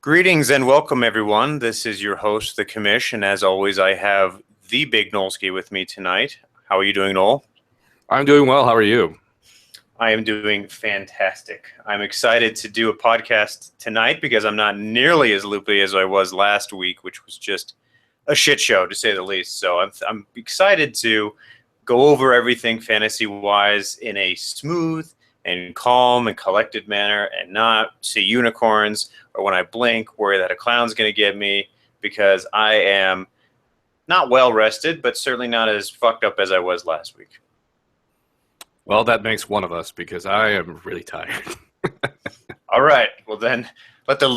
Greetings and welcome, everyone. This is your host, The Commish, and as always, I have the Big Nolski with me tonight. How are you doing, Noel? I'm doing well. How are you? I am doing fantastic. I'm excited to do a podcast tonight because I'm not nearly as loopy as I was last week, which was just a shit show, to say the least. So I'm excited to go over everything fantasy-wise in a smooth and calm and collected manner and not see unicorns or when I blink worry that a clown's going to get me because I am not well rested, but certainly not as fucked up as I was last week. Well, that makes one of us because I am really tired. All right. Well, then let the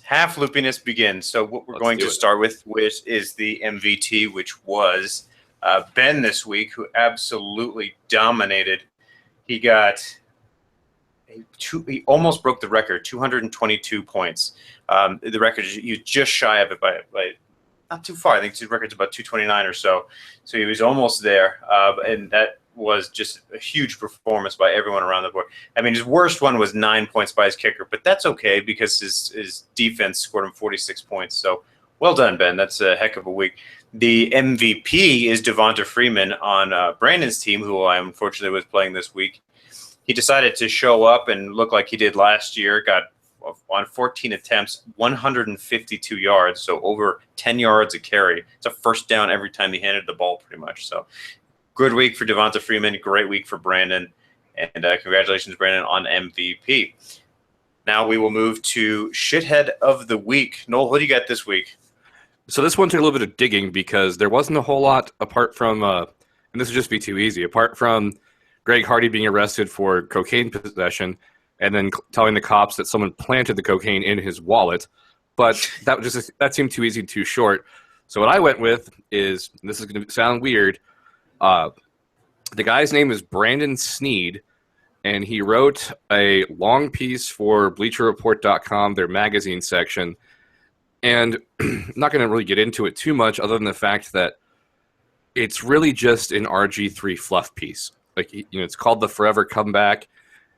half loopiness begin. So what we're going to start with is the MVT, which was Ben this week, who absolutely dominated. He almost broke the record, 222 points. The record is just shy of it by not too far. I think his record's about 229 or so. So he was almost there, and that was just a huge performance by everyone around the board. I mean, his worst one was 9 points by his kicker, but that's okay because his defense scored him 46 points. So well done, Ben. That's a heck of a week. The MVP is Devonta Freeman on Brandon's team, who I unfortunately was playing this week. He decided to show up and look like he did last year, got on 14 attempts, 152 yards, so over 10 yards a carry. It's a first down every time he handed the ball pretty much. So good week for Devonta Freeman, great week for Brandon, and congratulations, Brandon, on MVP. Now we will move to Shithead of the Week. Noel, what do you got this week? So this one took a little bit of digging because there wasn't a whole lot apart from, and this would just be too easy, apart from Greg Hardy being arrested for cocaine possession and then telling the cops that someone planted the cocaine in his wallet. But that seemed too easy and too short. So what I went with is, and this is going to sound weird, the guy's name is Brandon Sneed, and he wrote a long piece for BleacherReport.com, their magazine section. And I'm not going to really get into it too much other than the fact that it's really just an RG3 fluff piece. Like, it's called The Forever Comeback,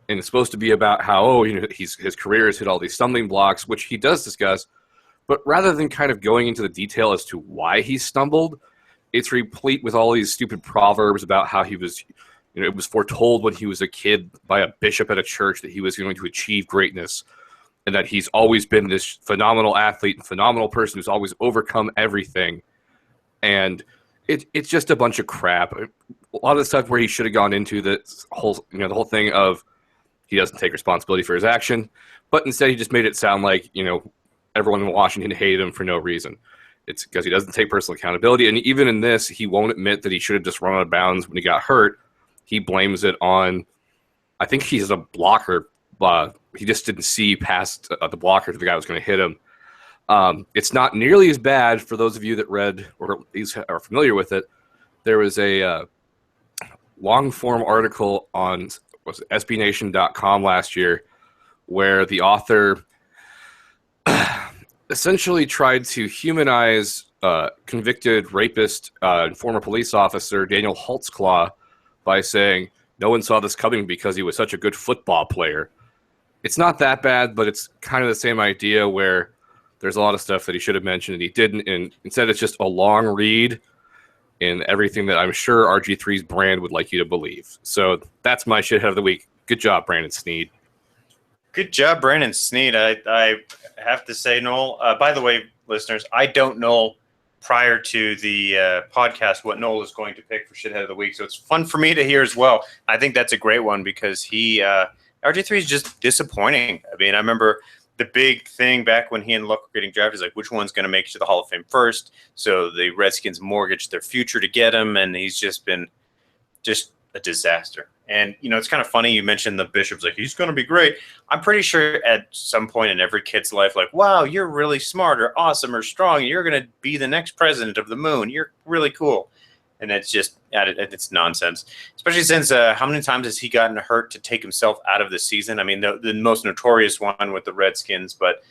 and it's supposed to be about how, his career has hit all these stumbling blocks, which he does discuss. But rather than kind of going into the detail as to why he stumbled, it's replete with all these stupid proverbs about how he was, it was foretold when he was a kid by a bishop at a church that he was going to achieve greatness, and that he's always been this phenomenal athlete and phenomenal person who's always overcome everything. And it's just a bunch of crap. A lot of the stuff where he should have gone into the whole thing of he doesn't take responsibility for his action, but instead he just made it sound like, everyone in Washington hated him for no reason. It's because he doesn't take personal accountability. And even in this, he won't admit that he should have just run out of bounds when he got hurt. He blames it on, I think he's a blocker. He just didn't see past the blocker to the guy who was going to hit him. It's not nearly as bad for those of you that read or at least are familiar with it. There was a long-form article on SBNation.com last year where the author essentially tried to humanize convicted rapist and former police officer Daniel Holtzclaw by saying no one saw this coming because he was such a good football player. It's not that bad, but it's kind of the same idea where there's a lot of stuff that he should have mentioned and he didn't, and instead it's just a long read in everything that I'm sure RG3's brand would like you to believe. So that's my shithead of the week. Good job, Brandon Sneed. Good job, Brandon Sneed. I have to say, Noel, by the way, listeners, I don't know prior to the podcast what Noel is going to pick for shithead of the week, so it's fun for me to hear as well. I think that's a great one because RG3 is just disappointing. I mean, I remember the big thing back when he and Luck were getting drafted is like, which one's going to make it to the Hall of Fame first? So the Redskins mortgaged their future to get him, and he's just been just a disaster. And, it's kind of funny you mentioned the Bishop's like, he's going to be great. I'm pretty sure at some point in every kid's life, like, wow, you're really smart or awesome or strong. You're going to be the next president of the moon. You're really cool. And it's just, it's nonsense, especially since how many times has he gotten hurt to take himself out of the season? I mean, the most notorious one with the Redskins, but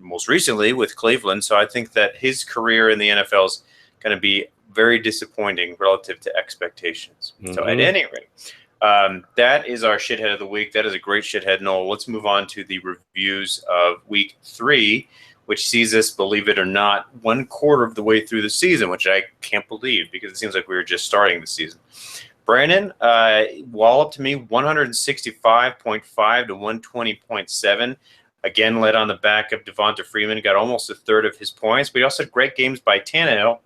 most recently with Cleveland. So I think that his career in the NFL is going to be very disappointing relative to expectations. Mm-hmm. So at any rate, That is our shithead of the week. That is a great shithead, Noel. Let's move on to the reviews of week 3, which sees us, believe it or not, 1/4 of the way through the season, which I can't believe because it seems like we were just starting the season. Brandon walloped me 165.5 to 120.7. Again, led on the back of Devonta Freeman, got almost a third of his points. But he also had great games by Tannehill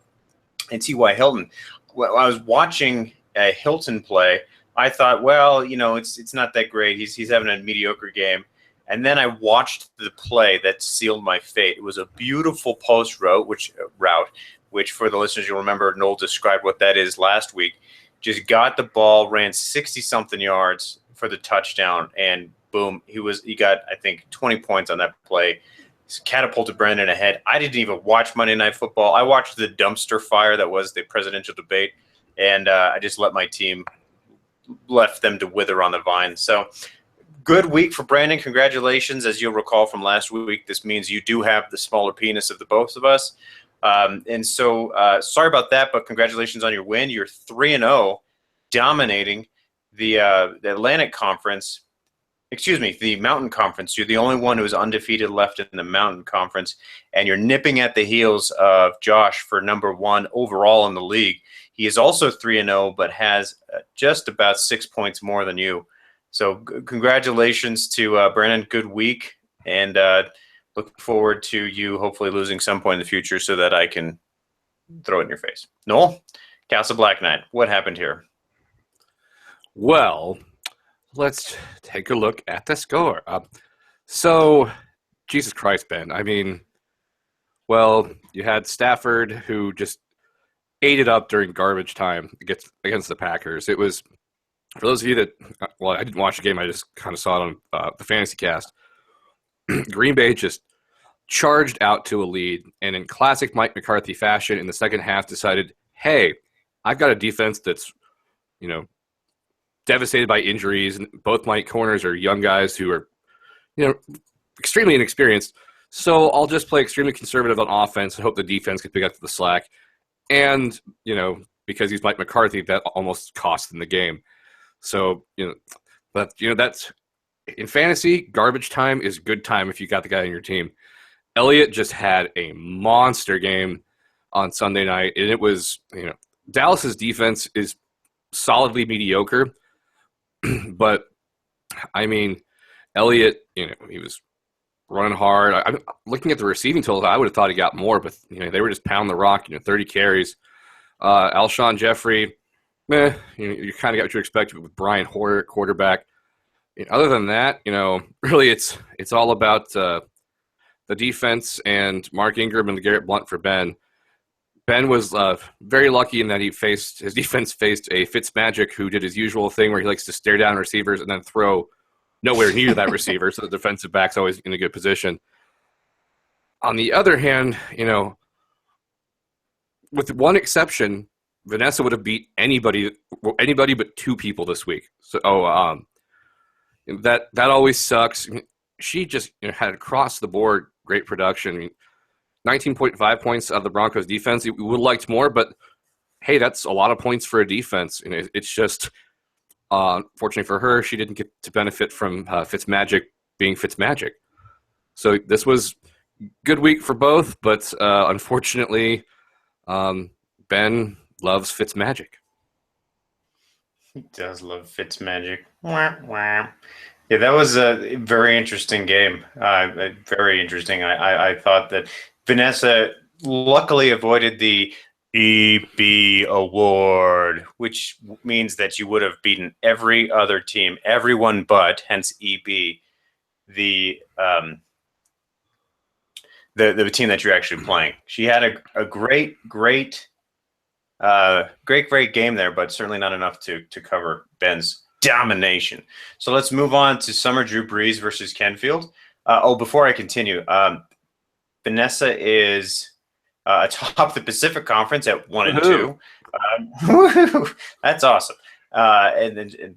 and T.Y. Hilton. When I was watching Hilton play, I thought, well, it's not that great. He's having a mediocre game. And then I watched the play that sealed my fate. It was a beautiful post route, which for the listeners, you'll remember Noel described what that is last week. Just got the ball, ran 60-something yards for the touchdown, and boom, he got, I think, 20 points on that play. Catapulted Brandon ahead. I didn't even watch Monday Night Football. I watched the dumpster fire that was the presidential debate, and I just left them to wither on the vine. So good week for Brandon. Congratulations. As you'll recall from last week, this means you do have the smaller penis of the both of us. And so sorry about that, but congratulations on your win. You're 3-0, dominating the Atlantic Conference. Excuse me, the Mountain Conference. You're the only one who's undefeated left in the Mountain Conference, and you're nipping at the heels of Josh for number 1 overall in the league. He is also 3-0, but has just about 6 points more than you. So congratulations to Brandon. Good week, and look forward to you hopefully losing some point in the future so that I can throw it in your face. Noel, Castle Black Knight, what happened here? Well, let's take a look at the score. So, Jesus Christ, Ben. I mean, well, you had Stafford, who just ate it up during garbage time against the Packers. It was, for those of you that, well, I didn't watch the game. I just kind of saw it on the Fantasy Cast. Green Bay just charged out to a lead, and in classic Mike McCarthy fashion, in the second half decided, hey, I've got a defense that's, devastated by injuries, and both my corners are young guys who are, extremely inexperienced. So I'll just play extremely conservative on offense and hope the defense can pick up the slack. And, because he's Mike McCarthy, that almost cost him the game. So, that's in fantasy, garbage time is good time if you got the guy on your team. Elliott just had a monster game on Sunday night, and it was, Dallas's defense is solidly mediocre. But, I mean, Elliott, he was running hard. I'm looking at the receiving totals. I would have thought he got more, but, they were just pounding the rock, 30 carries. Alshon Jeffrey, you kind of got what you expected with Brian Hoyer at quarterback. Other than that, really it's all about the defense and Mark Ingram and Garrett Blunt for Ben. Ben was very lucky in that his defense faced a Fitzmagic who did his usual thing where he likes to stare down receivers and then throw nowhere near that receiver, so the defensive back's always in a good position. On the other hand, with one exception, Vanessa would have beat anybody but 2 people this week. So, that always sucks. She just had across the board great production. 19.5 points out of the Broncos defense. We would have liked more, but hey, that's a lot of points for a defense. It's just, fortunately for her, she didn't get to benefit from Fitzmagic being Fitzmagic. So this was a good week for both, but unfortunately, Ben loves Fitzmagic. He does love Fitzmagic. Wah, wah. Yeah, that was a very interesting game. Very interesting. I thought that Vanessa luckily avoided the EB award, which means that you would have beaten every other team, everyone but, hence EB, the team that you're actually playing. She had a great game there, but certainly not enough to cover Ben's domination. So let's move on to Summer Drew Brees versus Kenfield. Before I continue, Vanessa is atop the Pacific Conference at 1-2. That's awesome. And then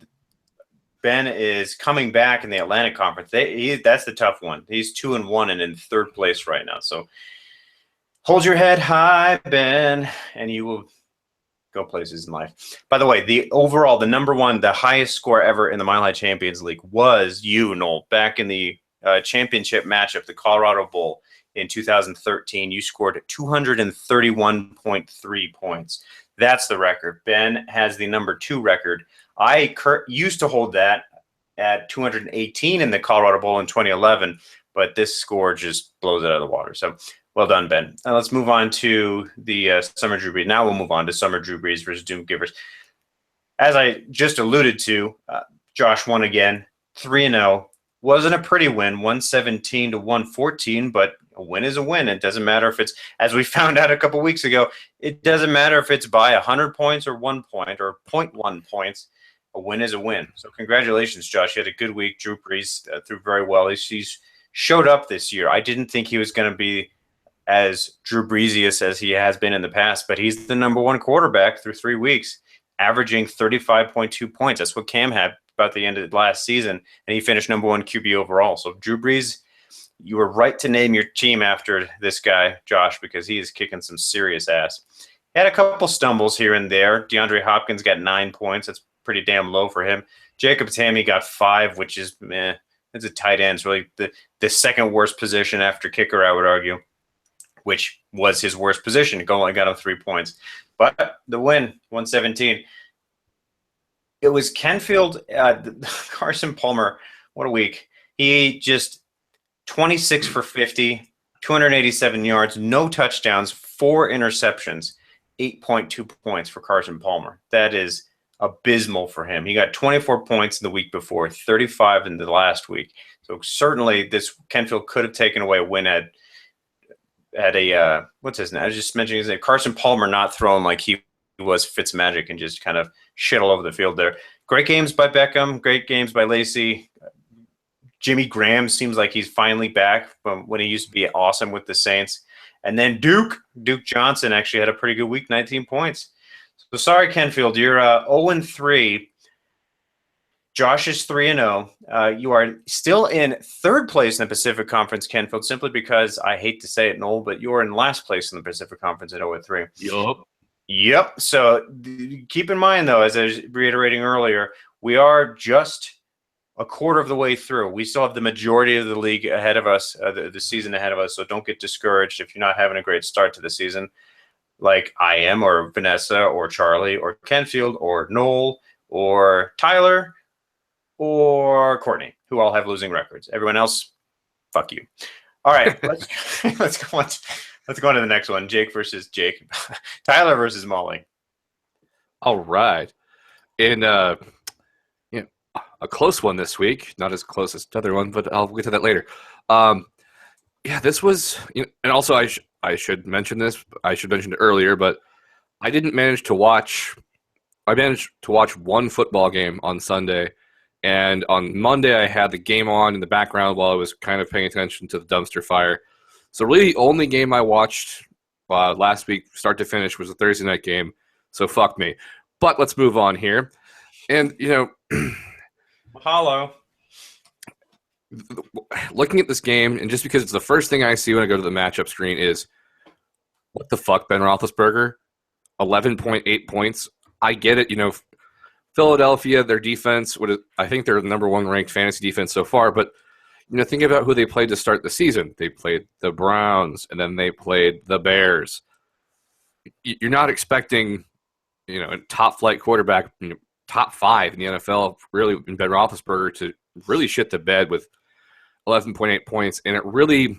Ben is coming back in the Atlantic Conference. That's the tough one. He's 2-1 and in 3rd place right now. So hold your head high, Ben, and you will go places in life. By the way, the number one, the highest score ever in the Mile High Champions League was you, Noel, back in the championship matchup, the Colorado Bowl in 2013. You scored 231.3 points. That's the record. Ben has the number 2 record. I used to hold that at 218 in the Colorado Bowl in 2011, but this score just blows it out of the water. So well done, Ben. Let's move on to the Summer Drew Brees. Now we'll move on to Summer Drew Brees versus Doom Givers. As I just alluded to, Josh won again, 3-0. Wasn't a pretty win, 117 to 114, but a win is a win. It doesn't matter if it's, as we found out a couple weeks ago, it doesn't matter if it's by 100 points or 1 point or 0.1 points. A win is a win. So congratulations, Josh. You had a good week. Drew Brees threw very well. He's showed up this year. I didn't think he was going to be as Drew Breesius as he has been in the past, but he's the number 1 quarterback through 3 weeks, averaging 35.2 points. That's what Cam had about the end of the last season, and he finished number 1 QB overall. So Drew Brees, you were right to name your team after this guy, Josh, because he is kicking some serious ass. He had a couple stumbles here and there. DeAndre Hopkins got 9 points. That's pretty damn low for him. Jacob Tammy got 5, which is meh. It's a tight end. It's really the second worst position after kicker, I would argue, which was his worst position. Only got him 3 points. But the win, 117. It was Kenfield, Carson Palmer. What a week. He just 26 for 50, 287 yards, no touchdowns, 4 interceptions, 8.2 points for Carson Palmer. That is abysmal for him. He got 24 points in the week before, 35 in the last week. So certainly this Kenfield could have taken away a win at a what's his name? I was just mentioning his name. Carson Palmer not throwing like he was Fitzmagic and just kind of shit all over the field there. Great games by Beckham. Great games by Lacey. Jimmy Graham seems like he's finally back from when he used to be awesome with the Saints. And then Duke Johnson actually had a pretty good week, 19 points. So sorry, Kenfield, you're 0-3. Josh is 3-0. You are still in 3rd place in the Pacific Conference, Kenfield, simply because I hate to say it, Noel, but you're in last place in the Pacific Conference at 0-3. Yep. So keep in mind, though, as I was reiterating earlier, we are just a quarter of the way through. We still have the majority of the league ahead of us, the season ahead of us. So don't get discouraged if you're not having a great start to the season, like I am, or Vanessa, or Charlie, or Kenfield, or Noel, or Tyler, or Courtney, who all have losing records. Everyone else, fuck you. All right, let's go on. Let's go on to the next one. Jake versus Jake. Tyler versus Molly. All right. In a close one this week. Not as close as the other one, but I'll get to that later. This was, and also I should mention this. I should mention it earlier, but I didn't manage to watch. I managed to watch one football game on Sunday, and on Monday I had the game on in the background while I was kind of paying attention to the dumpster fire. So really the only game I watched last week, start to finish, was a Thursday night game. So fuck me. But let's move on here. And, Mahalo. Looking at this game, and just because it's the first thing I see when I go to the matchup screen is, what the fuck, Ben Roethlisberger? 11.8 points. I get it, Philadelphia, their defense, I think they're the number 1 ranked fantasy defense so far, but think about who they played to start the season. They played the Browns, and then they played the Bears. You're not expecting, a top-flight quarterback, top 5 in the NFL, really, in Ben Roethlisberger, to really shit the bed with 11.8 points. And it really,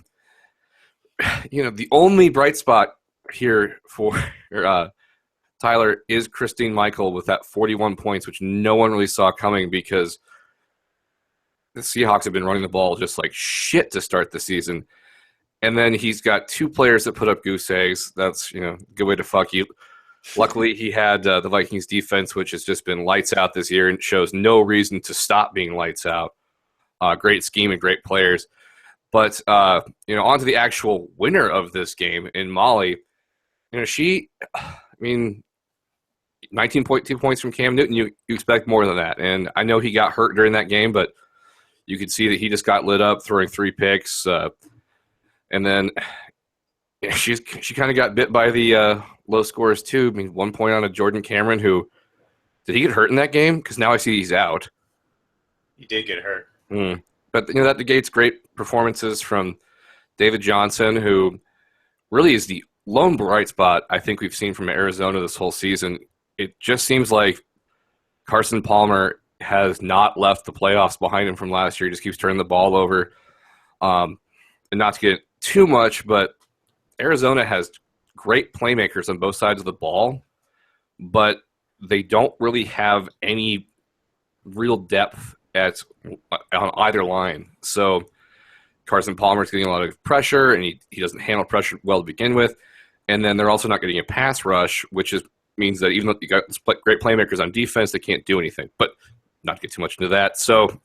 the only bright spot here for Tyler is Christine Michael with that 41 points, which no one really saw coming because the Seahawks have been running the ball just like shit to start the season. And then he's got 2 players that put up goose eggs. That's, good way to fuck you. Luckily, he had the Vikings defense, which has just been lights out this year and shows no reason to stop being lights out. Great scheme and great players. But, on to the actual winner of this game in Molly. 19.2 points from Cam Newton, you expect more than that. And I know he got hurt during that game, but you could see that he just got lit up, throwing 3 picks. And then she kind of got bit by the low scores too. I mean, 1 point on a Jordan Cameron who did he get hurt in that game? Because now I see he's out. He did get hurt. But that negates great performances from David Johnson, who really is the lone bright spot I think we've seen from Arizona this whole season. It just seems like Carson Palmer has not left the playoffs behind him from last year. He just keeps turning the ball over. And not to get too much, but Arizona has great playmakers on both sides of the ball, but they don't really have any real depth on either line. So Carson Palmer's getting a lot of pressure, and he doesn't handle pressure well to begin with. And then they're also not getting a pass rush, which means that even though you got great playmakers on defense, they can't do anything. But not to get too much into that. So,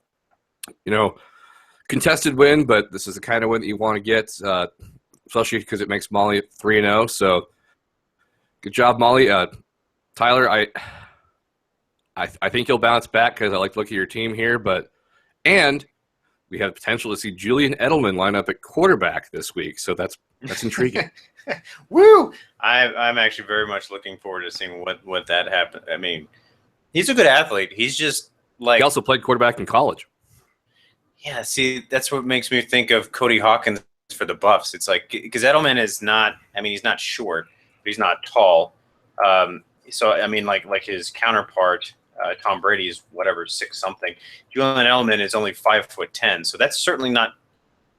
contested win, but this is the kind of win that you want to get, especially because it makes Molly 3-0. So, good job, Molly. Tyler, I think you'll bounce back because I like to look at your team here, and we have potential to see Julian Edelman line up at quarterback this week, so that's intriguing. Woo! I'm actually very much looking forward to seeing what that happens. I mean, he's a good athlete. He's just like, he also played quarterback in college. Yeah, see, that's what makes me think of Cody Hawkins for the Buffs. It's like, because Edelman is not, I mean, he's not short, but he's not tall. So I mean, like his counterpart, Tom Brady is 6-something. Julian Edelman is only 5'10", so that's certainly not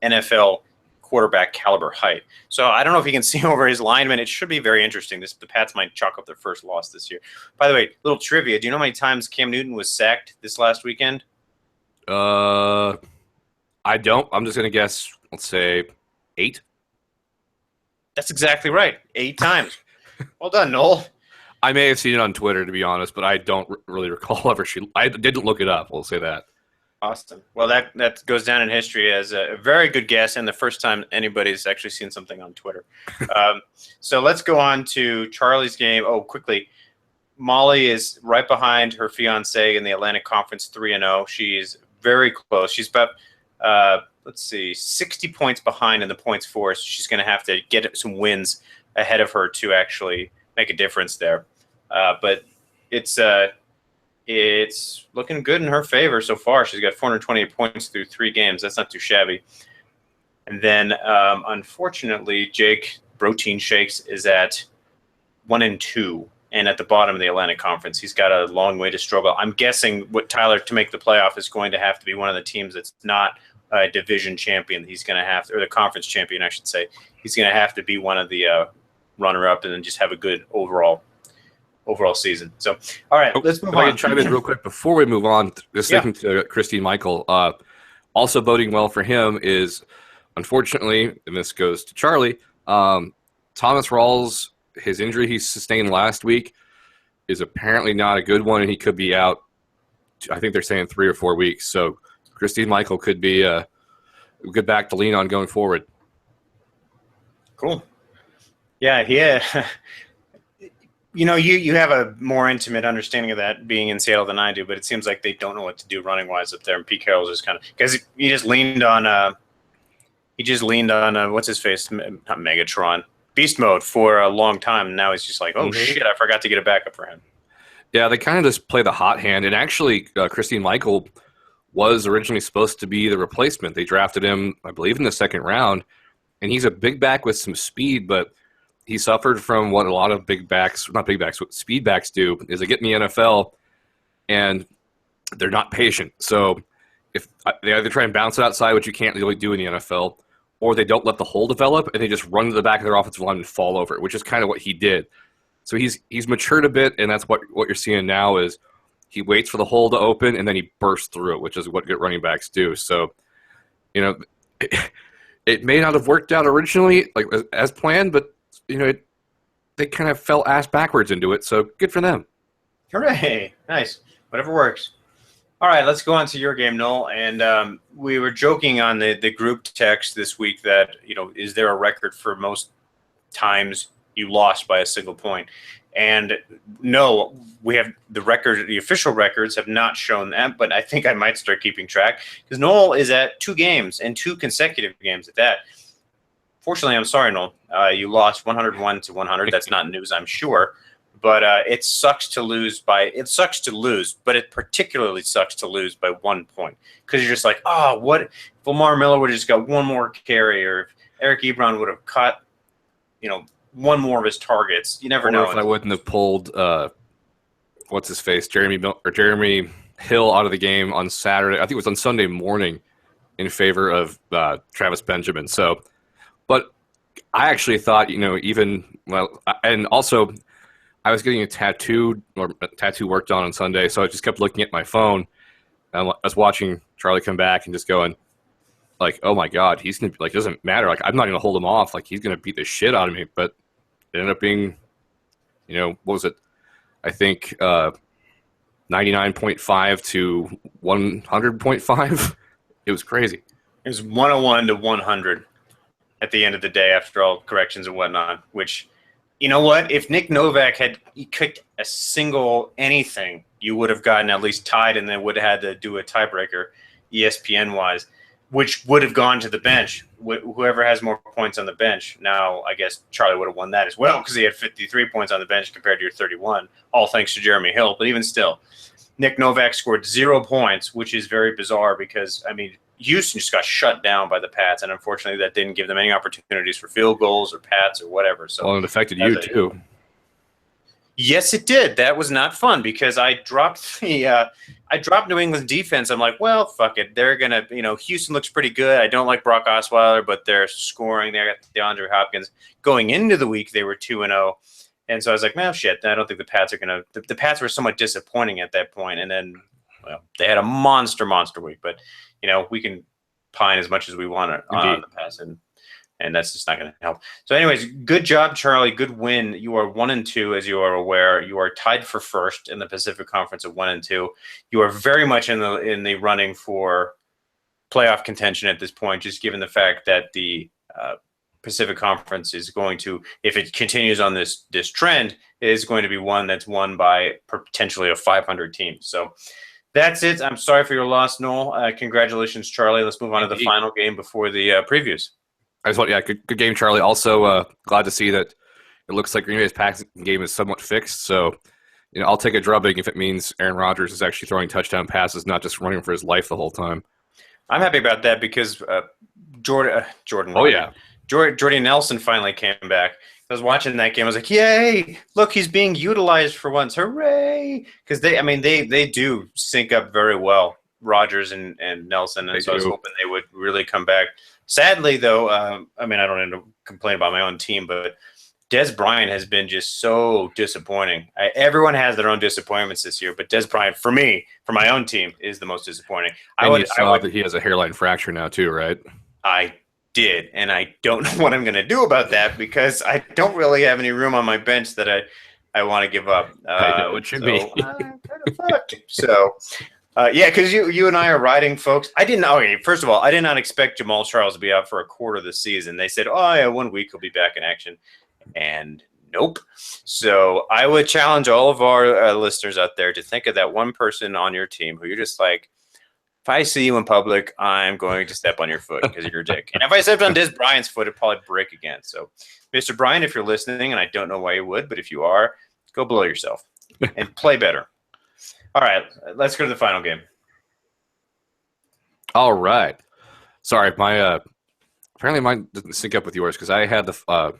NFL quarterback caliber height. So I don't know if he can see over his lineman. It should be very interesting. The Pats might chalk up their first loss this year. By the way, little trivia: do you know how many times Cam Newton was sacked this last weekend? I don't. I'm just gonna guess. Let's say 8. That's exactly right. 8 times. Well done, Noel. I may have seen it on Twitter, to be honest, but I don't really recall ever. I didn't look it up. We'll say that. Awesome. Well, that goes down in history as a very good guess and the first time anybody's actually seen something on Twitter. So let's go on to Charlie's game. Oh, quickly. Molly is right behind her fiancé in the Atlantic Conference 3-0. She's very close. She's about, 60 points behind in the points for. So she's going to have to get some wins ahead of her to actually make a difference there. But it's looking good in her favor so far. She's got 428 points through 3 games. That's not too shabby. And then, unfortunately, Jake Protein Shakes is at 1-2 and at the bottom of the Atlantic Conference. He's got a long way to struggle. I'm guessing what Tyler, to make the playoff, is going to have to be one of the teams that's not a division champion. He's going to have to, or the conference champion, I should say. He's going to have to be one of the runner-up and then just have a good overall season. So, all right, let's move on. I can chime in real quick before we move on. Just thinking to Christine Michael. Also boding well for him is, unfortunately, and this goes to Charlie, Thomas Rawls, his injury he sustained last week is apparently not a good one, and he could be out, I think they're saying 3 or 4 weeks. So Christine Michael could be a good back to lean on going forward. Cool. Yeah. You have a more intimate understanding of that being in Seattle than I do, but it seems like they don't know what to do running wise up there. And Pete Carroll's just kind of, because he just leaned on what's his face, not Megatron, Beast Mode for a long time. And now he's just like, oh shit, I forgot to get a backup for him. Yeah, they kind of just play the hot hand. And actually, Christine Michael was originally supposed to be the replacement. They drafted him, I believe, in the 2nd round, and he's a big back with some speed, but he suffered from what a lot of what speed backs do, is they get in the NFL and they're not patient. So if they either try and bounce it outside, which you can't really do in the NFL, or they don't let the hole develop and they just run to the back of their offensive line and fall over, which is kind of what he did. So he's matured a bit, and that's what you're seeing now is he waits for the hole to open and then he bursts through it, which is what good running backs do. So, it may not have worked out originally like as planned, but they kind of fell ass backwards into it, so good for them. Hooray! Nice. Whatever works. All right, let's go on to your game, Noel. And we were joking on the group text this week that, is there a record for most times you lost by a single point? And no, we have the record. The official records have not shown that, but I think I might start keeping track because Noel is at 2 games and 2 consecutive games at that. Fortunately, I'm sorry, Noel. You lost 101 to 100. That's not news, I'm sure. But it sucks to lose but it particularly sucks to lose by 1 point because you're just like, oh, what if Lamar Miller would have just got one more carry, or if Eric Ebron would have caught, one more of his targets. You never know. If I wouldn't have pulled what's his face, Jeremy Hill out of the game on Saturday. I think it was on Sunday morning in favor of Travis Benjamin. So, but I actually thought, and also I was getting a tattoo worked on Sunday, so I just kept looking at my phone. And I was watching Charlie come back and just going, like, oh my God, he's gonna it doesn't matter. Like, I'm not gonna hold him off. Like, he's gonna beat the shit out of me. But it ended up being, what was it? I think 99.5 to 100.5. It was crazy. It was 101 to 100 at the end of the day after all corrections and whatnot, which, you know what? If Nick Novak had kicked a single anything, you would have gotten at least tied and then would have had to do a tiebreaker ESPN-wise, which would have gone to the bench. Whoever has more points on the bench. Now, I guess Charlie would have won that as well because he had 53 points on the bench compared to your 31, all thanks to Jeremy Hill. But even still, Nick Novak scored 0 points, which is very bizarre because, Houston just got shut down by the Pats, and unfortunately that didn't give them any opportunities for field goals or Pats or whatever. So, well, it affected you too. Yes, it did. That was not fun because I dropped New England's defense. I'm like, well, fuck it. They're going to, Houston looks pretty good. I don't like Brock Osweiler, but they're scoring. They got DeAndre Hopkins. Going into the week, they were 2-0. And so I was like, well, shit, I don't think the Pats are going to – the Pats were somewhat disappointing at that point. And then, they had a monster week. But, we can pine as much as we want on the Pats, and that's just not going to help. So anyways, good job, Charlie. Good win. You are 1-2, as you are aware. You are tied for first in the Pacific Conference at 1-2. You are very much in the running for playoff contention at this point, just given the fact that the Pacific Conference is going to, if it continues on this trend, is going to be one that's won by potentially a 500 team. So that's it. I'm sorry for your loss, Noel. Congratulations, Charlie. Let's move on to the final game before the previews. Good game, Charlie. Also, glad to see that it looks like Green Bay's passing game is somewhat fixed. So, I'll take a drubbing if it means Aaron Rodgers is actually throwing touchdown passes, not just running for his life the whole time. I'm happy about that because Jordan. Jordy Nelson finally came back. I was watching that game. I was like, yay, look, he's being utilized for once. Hooray. Because they do sync up very well, Rodgers and Nelson. And so I was hoping they would really come back. Sadly, though, I don't need to complain about my own team, but Des Bryant has been just so disappointing. Everyone has their own disappointments this year, but Des Bryant, for me, for my own team, is the most disappointing. You saw that he has a hairline fracture now, too, right? I did, and I don't know what I'm going to do about that because I don't really have any room on my bench that I want to give up. I know what you mean. I'm kind of fucked. So, because you and I are riding, folks. First of all, I did not expect Jamal Charles to be out for a quarter of the season. They said, 1 week he'll be back in action, and nope. So I would challenge all of our listeners out there to think of that one person on your team who you're just like, if I see you in public, I'm going to step on your foot because you're a dick. And if I stepped on Des Bryant's foot, it'd probably break again. So, Mr. Bryant, if you're listening, and I don't know why you would, but if you are, go blow yourself and play better. All right, let's go to the final game. All right. Sorry, my apparently mine doesn't sync up with yours because I had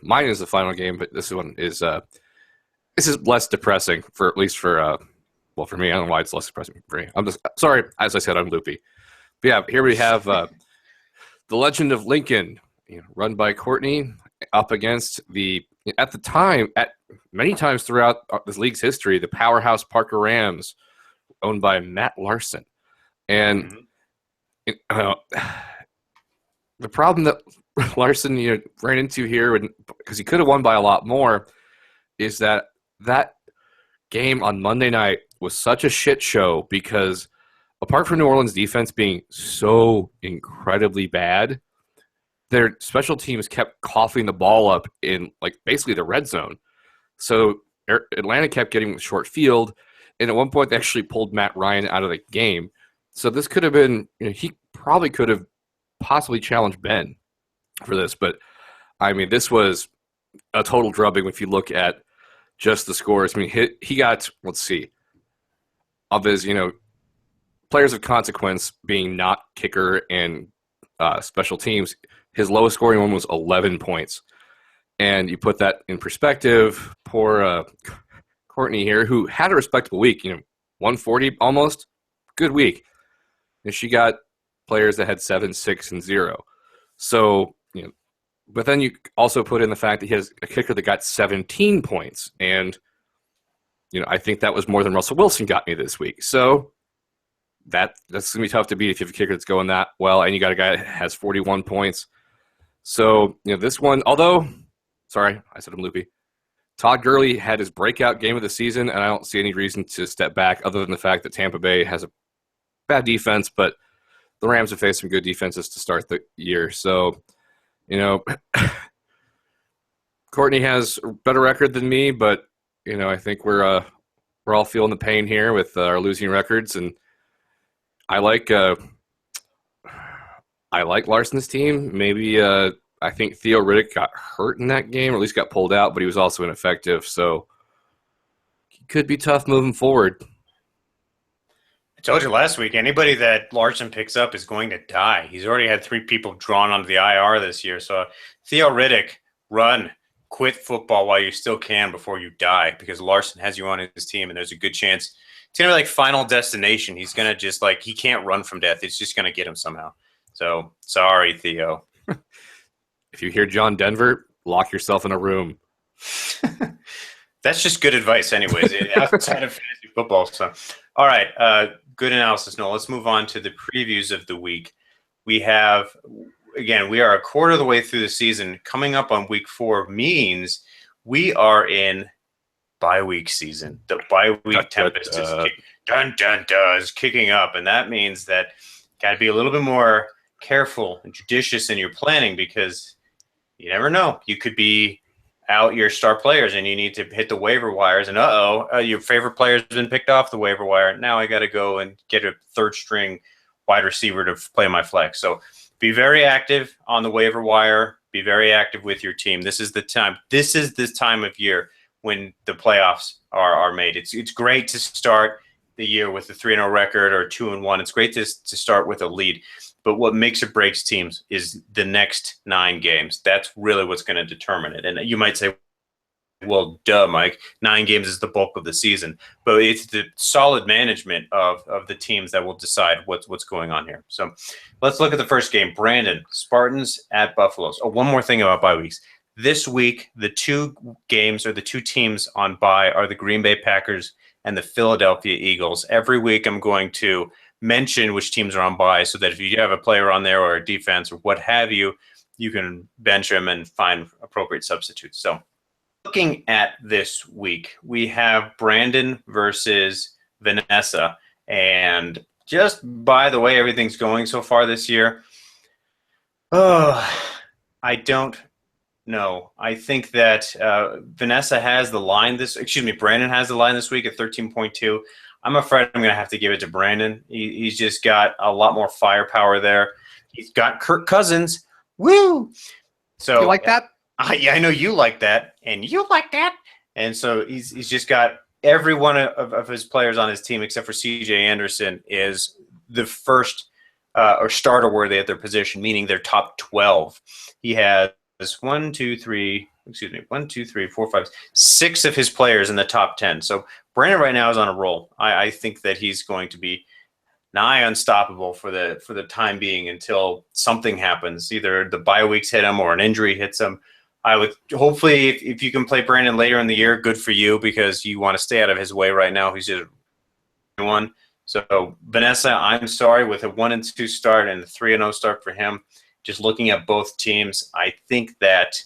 mine is the final game, but this one is less depressing for for me. I don't know why it's less depressing for me. I'm just sorry. As I said, I'm loopy. But yeah, here we have the Legend of Lincoln, run by Courtney, up against at many times throughout this league's history, the powerhouse Parker Rams, owned by Matt Larson. And the problem that Larson ran into here, because he could have won by a lot more, is that game on Monday night was such a shit show because apart from New Orleans defense being so incredibly bad, their special teams kept coughing the ball up in basically the red zone. So Atlanta kept getting short field, and at one point they actually pulled Matt Ryan out of the game. So this could have been, he probably could have possibly challenged Ben for this, but I mean, this was a total drubbing if you look at just the scores. I mean, he got, let's see, of his, players of consequence being not kicker and special teams, his lowest scoring one was 11 points. And you put that in perspective, poor Courtney here, who had a respectable week, 140 almost, good week. And she got players that had 7, 6, and 0. So, but then you also put in the fact that he has a kicker that got 17 points. And, I think that was more than Russell Wilson got me this week. So that's going to be tough to beat if you have a kicker that's going that well. And you got a guy that has 41 points. So, this one, although, sorry, I said I'm loopy. Todd Gurley had his breakout game of the season, and I don't see any reason to step back other than the fact that Tampa Bay has a bad defense, but the Rams have faced some good defenses to start the year. So, Courtney has a better record than me, but, I think we're all feeling the pain here with our losing records, and I like Larson's team. Maybe I think Theo Riddick got hurt in that game, or at least got pulled out, but he was also ineffective. So he could be tough moving forward. I told you last week, anybody that Larson picks up is going to die. He's already had 3 people drawn onto the IR this year. So Theo Riddick, run, quit football while you still can before you die, because Larson has you on his team, and there's a good chance it's going to be like Final Destination. He's going to just he can't run from death. It's just going to get him somehow. So sorry, Theo. If you hear John Denver, lock yourself in a room. That's just good advice anyways, outside of fantasy football. So, all right, good analysis, Noel. Let's move on to the previews of the week. We are a quarter of the way through the season. Coming up on week 4 means we are in bye week season. The bye week tempest is kicking up, and that means that got to be a little bit more careful and judicious in your planning, because you never know. You could be out your star players and you need to hit the waiver wires, and your favorite player's been picked off the waiver wire. Now I got to go and get a third string wide receiver to play my flex. So be very active on the waiver wire. Be very active with your team. This is the time. This is this time of year when the playoffs are made. It's great to start the year with a 3-0 record or 2-1. It's great to start with a lead. But what makes or breaks teams is the next 9 games. That's really what's going to determine it. And you might say, well, duh, Mike, 9 games is the bulk of the season. But it's the solid management of the teams that will decide what's going on here. So let's look at the first game. Brandon, Spartans at Buffaloes. Oh, one more thing about bye weeks. This week, the 2 games or the 2 teams on bye are the Green Bay Packers and the Philadelphia Eagles. Every week I'm going to mention which teams are on bye, so that if you have a player on there or a defense or what have you, you can bench them and find appropriate substitutes. So looking at this week, we have Brandon versus Vanessa. And just by the way everything's going so far this year, I don't know. I think that Brandon has the line this week at 13.2. I'm afraid I'm going to have to give it to Brandon. He's just got a lot more firepower there. He's got Kirk Cousins. Woo! So you like that? Yeah, I know you like that, and you like that. And so he's just got every one of his players on his team except for C.J. Anderson is the first or starter worthy at their position, meaning they're top 12. He has 6 of his players in the top 10. So Brandon right now is on a roll. I think that he's going to be nigh unstoppable for the time being until something happens. Either the bye weeks hit him or an injury hits him. I would hopefully, if you can play Brandon later in the year, good for you, because you want to stay out of his way right now. He's just one. So Vanessa, I'm sorry, with a 1-2 start and a 3-0 start for him. Just looking at both teams, I think that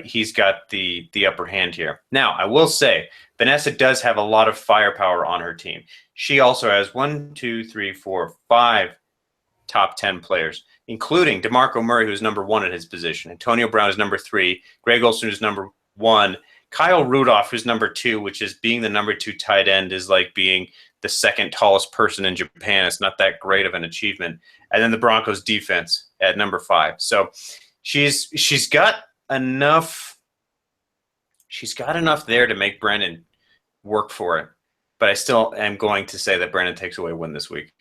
he's got the upper hand here. Now, I will say, Vanessa does have a lot of firepower on her team. She also has 5 top 10 players, including DeMarco Murray, who's number 1 at his position. Antonio Brown is number 3. Greg Olsen is number 1. Kyle Rudolph, who's number 2, which is being the number 2 tight end, is like being the second tallest person in Japan. It's not that great of an achievement. And then the Broncos defense at number 5. So she's got enough. She's got enough there to make Brennan work for it. But I still am going to say that Brennan takes away a win this week.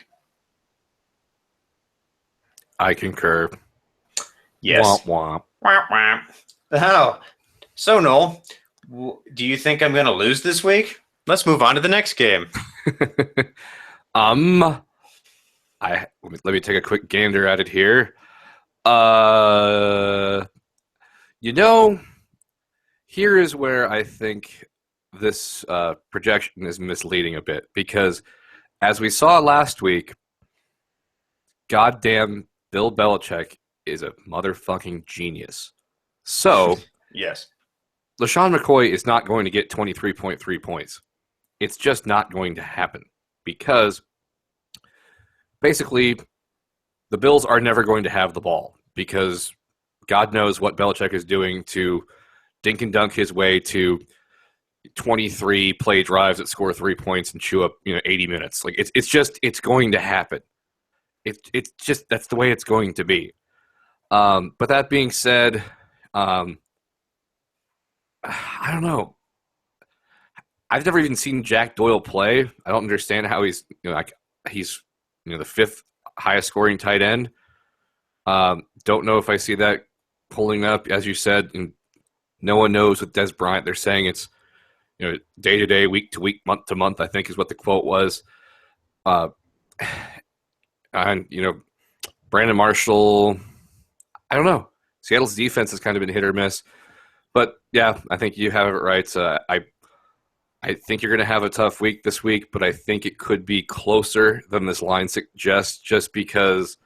I concur. Yes. Womp womp. Womp womp. Oh. So, Noel, do you think I'm going to lose this week? Let's move on to the next game. Let me take a quick gander at it here. Here is where I think this projection is misleading a bit, because as we saw last week, goddamn Bill Belichick is a motherfucking genius. So, yes, LaShawn McCoy is not going to get 23.3 points. It's just not going to happen, because basically the Bills are never going to have the ball, because God knows what Belichick is doing to dink and dunk his way to 23 play drives that score 3 points and chew up 80 minutes. Like it's going to happen. It's just that's the way it's going to be. But that being said, I don't know. I've never even seen Jack Doyle play. I don't understand how he's he's the fifth highest scoring tight end. Don't know if I see that pulling up, as you said. And no one knows with Des Bryant. They're saying it's day to day, week to week, month to month, I think is what the quote was. And Brandon Marshall, I don't know. Seattle's defense has kind of been hit or miss. But yeah, I think you have it right. I think you're going to have a tough week this week, but I think it could be closer than this line suggests, just because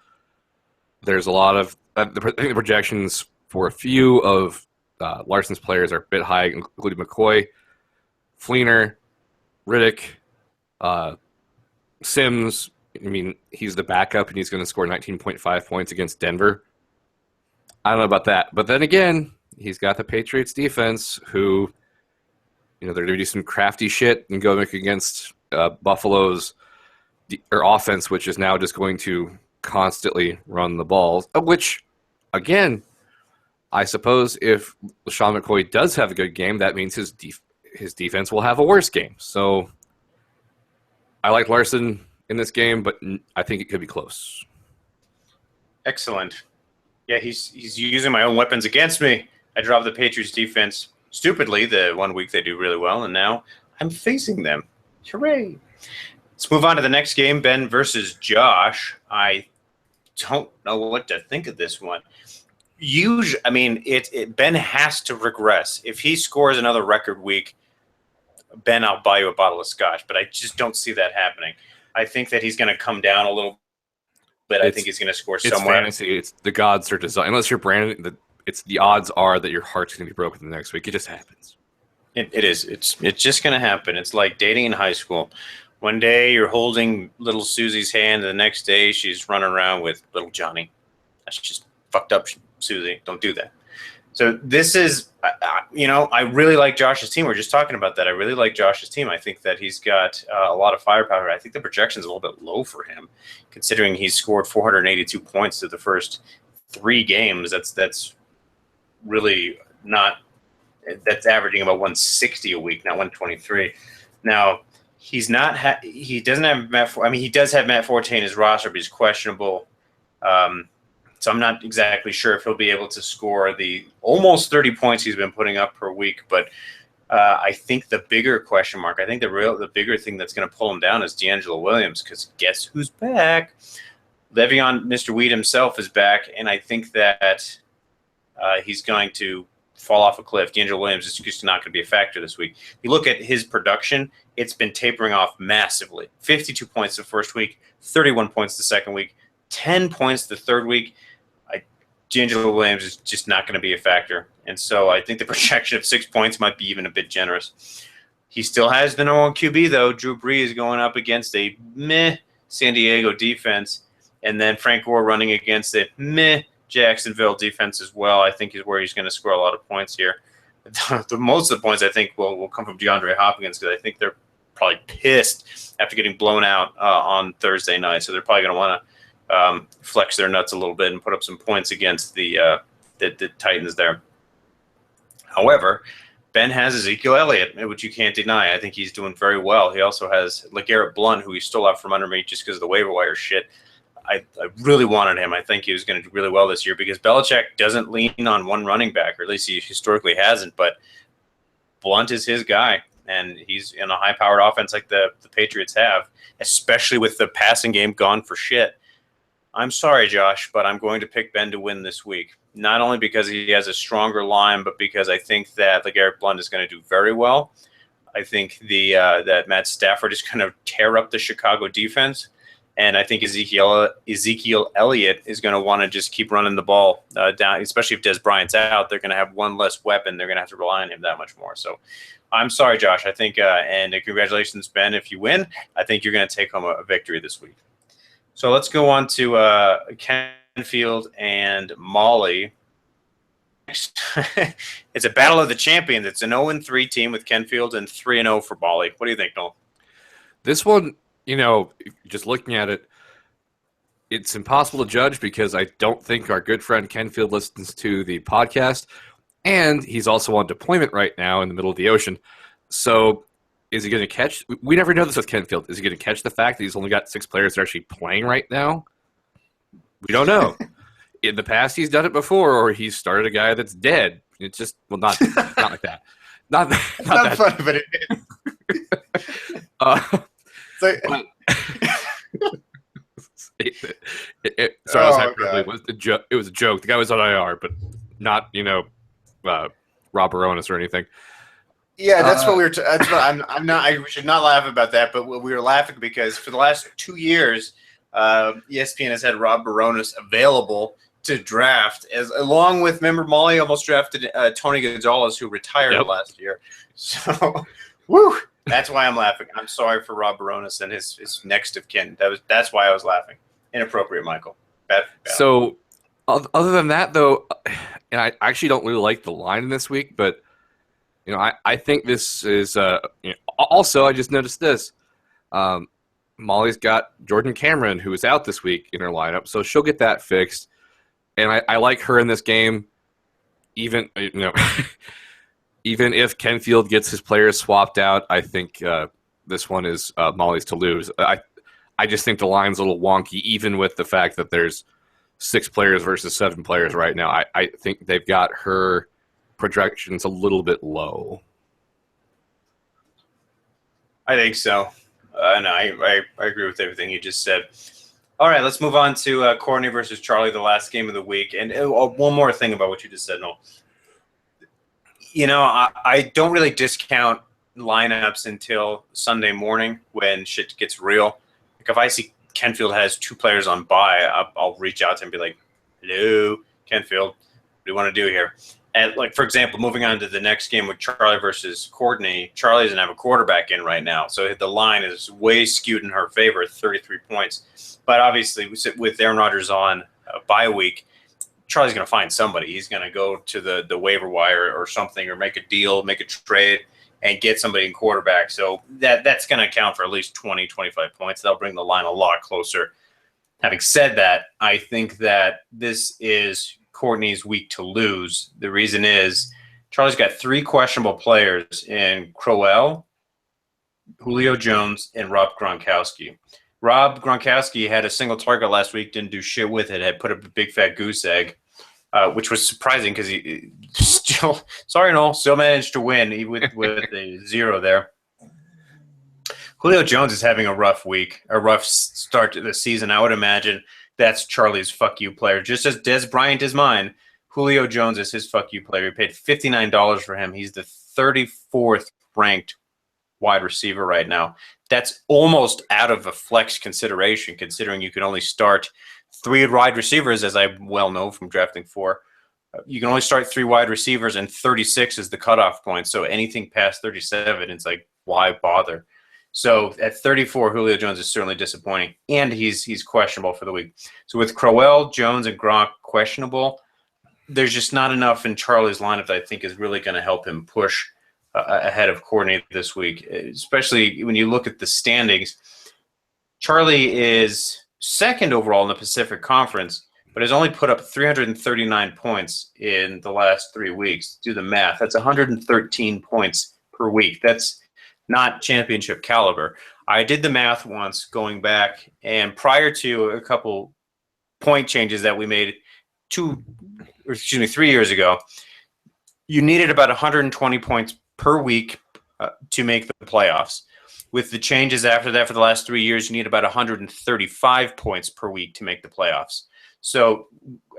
there's a lot of I think the projections for a few of Larson's players are a bit high, including McCoy, Fleener, Riddick, Sims. I mean, he's the backup, and he's going to score 19.5 points against Denver. I don't know about that. But then again, he's got the Patriots defense, who they're going to do some crafty shit and go against Buffalo's offense, which is now just going to constantly run the ball, which, again, I suppose if LaShawn McCoy does have a good game, that means his defense will have a worse game. So I like Larson in this game, but I think it could be close. Excellent. Yeah, he's using my own weapons against me. I dropped the Patriots defense stupidly the 1 week they do really well, and now I'm facing them. Hooray! Let's move on to the next game, Ben versus Josh. I don't know what to think of this one. Ben has to regress. If he scores another record week, Ben, I'll buy you a bottle of scotch, but I just don't see that happening. I think that he's going to come down a little bit. I think he's going to score somewhere. It's fantasy. It's the gods are designed. Unless you're Brandon, the odds are that your heart's going to be broken the next week. It just happens. It is. It's just going to happen. It's like dating in high school. One day you're holding little Susie's hand, and the next day she's running around with little Johnny. That's just fucked up, Susie. Don't do that. So this is, I really like Josh's team. We're just talking about that. I really like Josh's team. I think that he's got a lot of firepower. I think the projection's a little bit low for him, considering he's scored 482 points through the first 3 games. That's really not. That's averaging about 160 a week, not 123. Now he's not. He doesn't have Matt. He does have Matt Forte in his roster, but he's questionable. So I'm not exactly sure if he'll be able to score the almost 30 points he's been putting up per week. But I think the bigger question mark, I think the bigger thing that's going to pull him down is D'Angelo Williams, because guess who's back? Le'Veon, Mr. Weed himself, is back, and I think that he's going to fall off a cliff. D'Angelo Williams is just not going to be a factor this week. If you look at his production, it's been tapering off massively. 52 points the first week, 31 points the second week, 10 points the third week. D'Angelo Williams is just not going to be a factor. And so I think the projection of 6 points might be even a bit generous. He still has the number 1 QB, though. Drew Brees going up against a meh San Diego defense. And then Frank Gore running against a meh Jacksonville defense as well. I think is where he's going to score a lot of points here. Most of the points, I think, will come from DeAndre Hopkins, because I think they're probably pissed after getting blown out on Thursday night. So they're probably going to want to flex their nuts a little bit and put up some points against the Titans there. However, Ben has Ezekiel Elliott, which you can't deny. I think he's doing very well. He also has LeGarrette Blount, who he stole out from under me just because of the waiver wire shit. I really wanted him. I think he was going to do really well this year because Belichick doesn't lean on one running back, or at least he historically hasn't. But Blount is his guy, and he's in a high-powered offense like the Patriots have, especially with the passing game gone for shit. I'm sorry, Josh, but I'm going to pick Ben to win this week. Not only because he has a stronger line, but because I think that LeGarrette Blount is going to do very well. I think that Matt Stafford is going to tear up the Chicago defense, and I think Ezekiel Elliott is going to want to just keep running the ball down, especially if Des Bryant's out. They're going to have one less weapon. They're going to have to rely on him that much more. So I'm sorry, Josh. I think, and congratulations, Ben, if you win. I think you're going to take home a victory this week. So let's go on to Kenfield and Molly. It's a battle of the champions. It's an 0-3 team with Kenfield and 3-0 for Molly. What do you think, Noel? This one, just looking at it, it's impossible to judge because I don't think our good friend Kenfield listens to the podcast, and he's also on deployment right now in the middle of the ocean. So is he going to catch? We never know this with Kenfield. Is he going to catch the fact that he's only got 6 players that are actually playing right now? We don't know. In the past, he's done it before, or he's started a guy that's dead. It's just, well, not like that. Not that funny, but it sorry, I was hyperbole. It was a joke. The guy was on IR, but not Rob Baronis or anything. Yeah, that's what we were. That's what I'm not. We should not laugh about that, but we were laughing because for the last 2 years, ESPN has had Rob Baronis available to draft, along with, remember, Molly almost drafted Tony Gonzalez, who retired last year. So, woo, that's why I'm laughing. I'm sorry for Rob Baronis and his next of kin. That's why I was laughing. Inappropriate, Michael. Bad. So, other than that, though, and I actually don't really like the line this week, but I think this is also, I just noticed this. Molly's got Jordan Cameron, who is out this week in her lineup, so she'll get that fixed. And I like her in this game, even even if Kenfield gets his players swapped out. I think this one is Molly's to lose. I just think the line's a little wonky, even with the fact that there's 6 players versus 7 players right now. I think they've got her projections a little bit low. I think so. And I agree with everything you just said. All right, let's move on to Courtney versus Charlie, the last game of the week. And one more thing about what you just said, Noel. I don't really discount lineups until Sunday morning when shit gets real. Like if I see Kenfield has 2 players on bye, I'll reach out to him and be like, hello, Kenfield, what do you want to do here? And, for example, moving on to the next game with Charlie versus Courtney, Charlie doesn't have a quarterback in right now. So the line is way skewed in her favor at 33 points. But obviously, with Aaron Rodgers on a bye week, Charlie's going to find somebody. He's going to go to the waiver wire or something, or make a deal, make a trade, and get somebody in quarterback. So that's going to account for at least 20, 25 points. That'll bring the line a lot closer. Having said that, I think that this is Courtney's week to lose. The reason is Charlie's got 3 questionable players in Crowell, Julio Jones, and Rob Gronkowski. Rob Gronkowski had a single target last week, didn't do shit with it, had put up a big fat goose egg, which was surprising because he still, sorry, Noel, still managed to win with a 0 there. Julio Jones is having a rough week, a rough start to the season. I would imagine that's Charlie's fuck you player. Just as Des Bryant is mine, Julio Jones is his fuck you player. We paid $59 for him. He's the 34th ranked wide receiver right now. That's almost out of a flex consideration, considering you can only start 3 wide receivers, as I well know from drafting 4. You can only start 3 wide receivers, and 36 is the cutoff point. So anything past 37, it's like, why bother? So at 34, Julio Jones is certainly disappointing, and he's questionable for the week. So with Crowell, Jones, and Gronk questionable, there's just not enough in Charlie's lineup that I think is really going to help him push ahead of Courtney this week, especially when you look at the standings. Charlie is 2nd overall in the Pacific Conference, but has only put up 339 points in the last 3 weeks. Do the math. That's 113 points per week. That's not championship caliber. I did the math once going back, and prior to a couple point changes that we made 3 years ago, you needed about 120 points per week to make the playoffs. With the changes after that for the last 3 years, you need about 135 points per week to make the playoffs. So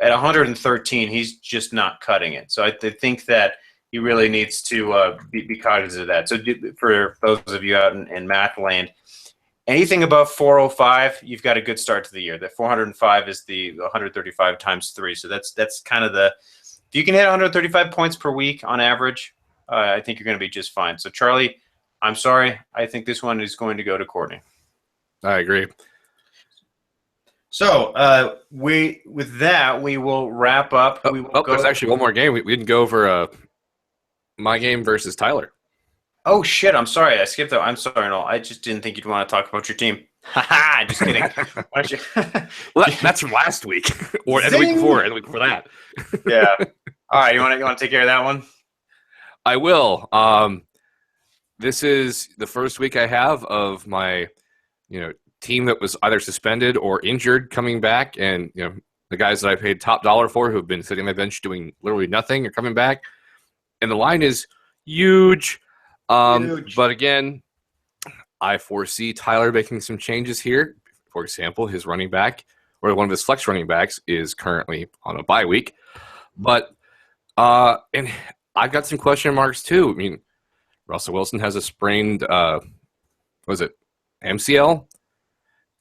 at 113, he's just not cutting it. So I think that he really needs to be cognizant of that. So for those of you out in math land, anything above 405, you've got a good start to the year. The 405 is the 135 times 3. So that's kind of the – if you can hit 135 points per week on average, I think you're going to be just fine. So, Charlie, I'm sorry. I think this one is going to go to Courtney. I agree. So with that, we will wrap up. There's actually one more game. We didn't go over my game versus Tyler. Oh, shit. I'm sorry. I skipped that. I'm sorry, Noel. I just didn't think you'd want to talk about your team. Ha just kidding. Why don't you? Well, that's from last week. Or the week before, and the week before that. Yeah. All right. You want to take care of that one? I will. This is the first week I have of my, team that was either suspended or injured coming back, and the guys that I paid top dollar for who have been sitting on my bench doing literally nothing are coming back, and the line is huge. But again, I foresee Tyler making some changes here. For example, his running back or one of his flex running backs is currently on a bye week, but and I've got some question marks too. I mean, Russell Wilson has a sprained, MCL?